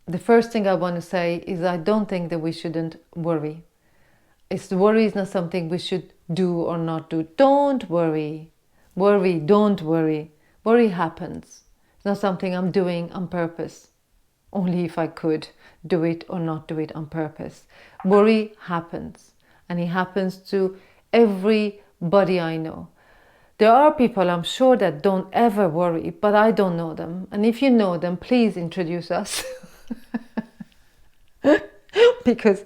the first thing I want to say is I don't think that we shouldn't worry. Worry is not something we should do or not do. Don't worry. Worry, don't worry. Worry happens. It's not something I'm doing on purpose. Only if I could do it or not do it on purpose. Worry happens. And it happens to everybody I know. There are people, I'm sure, that don't ever worry, but I don't know them. And if you know them, please introduce us. Because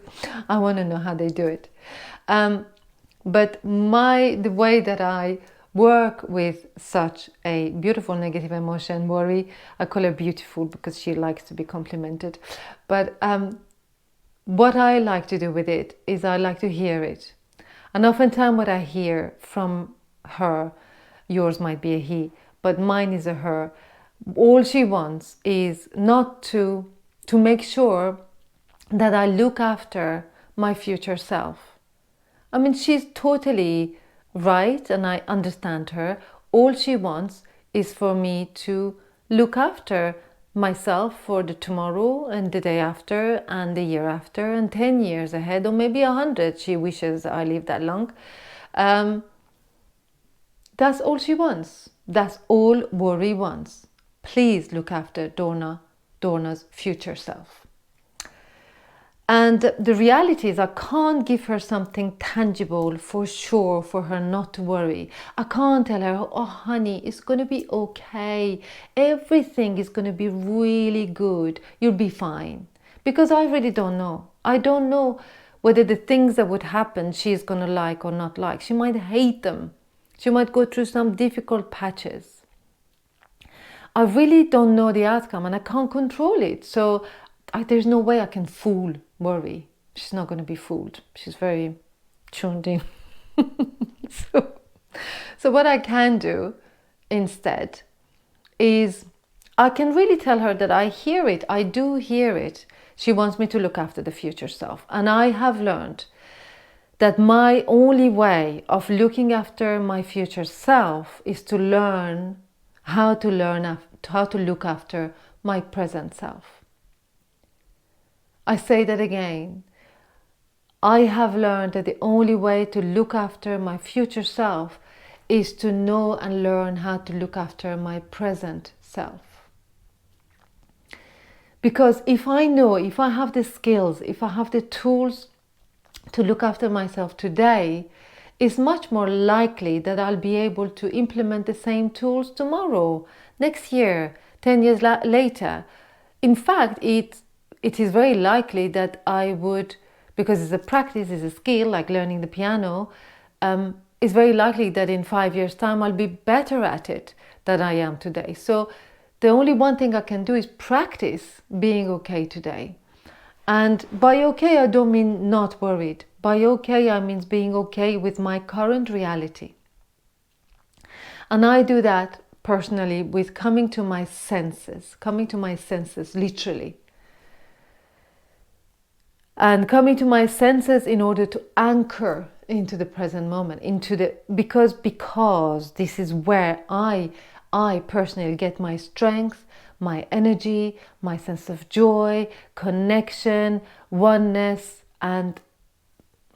I want to know how they do it. But the way that I work with such a beautiful negative emotion, worry, I call her beautiful because she likes to be complimented. But what I like to do with it is I like to hear it. And oftentimes what I hear from her, yours might be a he, but mine is a her, all she wants is not to make sure that I look after my future self. I mean, she's totally right and I understand her. All she wants is for me to look after myself for the tomorrow and the day after and the year after and 10 years ahead, or maybe 100. She wishes I live that long. That's all she wants. That's all worry wants. Please look after Dorna's future self. And the reality is I can't give her something tangible for sure for her not to worry. I can't tell her, oh honey, it's going to be okay. Everything is going to be really good. You'll be fine. Because I really don't know. I don't know whether the things that would happen she's going to like or not like. She might hate them. She might go through some difficult patches. I really don't know the outcome and I can't control it. So there's no way I can fool worry. She's not going to be fooled. She's very tuned in. So what I can do instead is I can really tell her that I hear it. I do hear it. She wants me to look after the future self. And I have learned that my only way of looking after my future self is to learn how to look after my present self. I say that again. I have learned that the only way to look after my future self is to know and learn how to look after my present self. Because if I know, if I have the skills, if I have the tools to look after myself today, it's much more likely that I'll be able to implement the same tools tomorrow, next year, 10 years later. In fact, it is very likely that I would, because it's a practice, it's a skill, like learning the piano, it's very likely that in 5 years' time I'll be better at it than I am today. So the only one thing I can do is practice being okay today. And by okay, I don't mean not worried. By okay, I mean being okay with my current reality. And I do that personally with coming to my senses literally. And coming to my senses in order to anchor into the present moment, because this is where I personally get my strength, my energy, my sense of joy, connection, oneness, and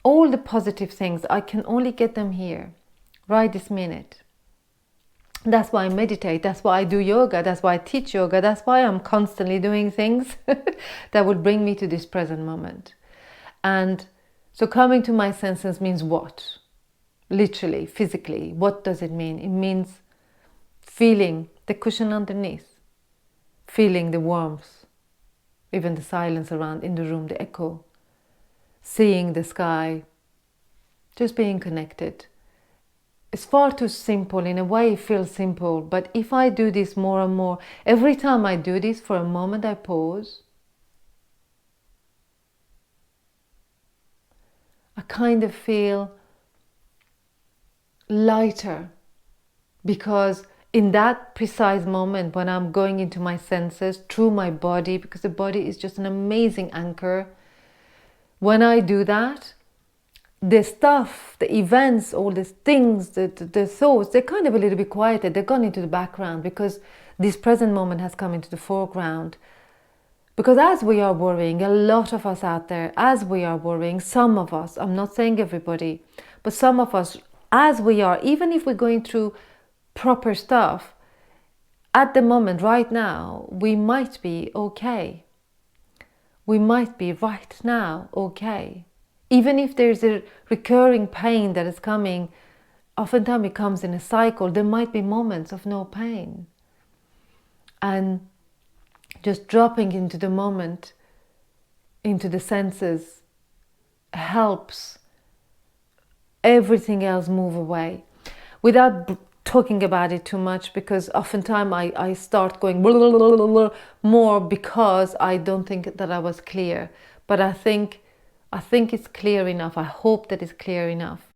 all the positive things. I can only get them here, right this minute. That's why I meditate, that's why I do yoga, that's why I teach yoga, that's why I'm constantly doing things that would bring me to this present moment. And so coming to my senses means what? Literally, physically, what does it mean? It means feeling the cushion underneath, feeling the warmth, even the silence around in the room, the echo, seeing the sky, just being connected. It's far too simple. In a way, it feels simple. But if I do this more and more, every time I do this, for a moment I pause. I kind of feel lighter, because in that precise moment when I'm going into my senses through my body, because the body is just an amazing anchor, when I do that, the stuff, the events, all the things, the thoughts, they're kind of a little bit quieted. They've gone into the background because this present moment has come into the foreground. Because as we are worrying, a lot of us out there, as we are worrying, some of us, I'm not saying everybody, but some of us, as we are, even if we're going through proper stuff, at the moment, right now, we might be okay. We might be right now okay. Even if there's a recurring pain that is coming, oftentimes it comes in a cycle, there might be moments of no pain. And just dropping into the moment, into the senses, helps everything else move away. Without talking about it too much, because oftentimes I start going more because I don't think that I was clear. But I think it's clear enough. I hope that it's clear enough.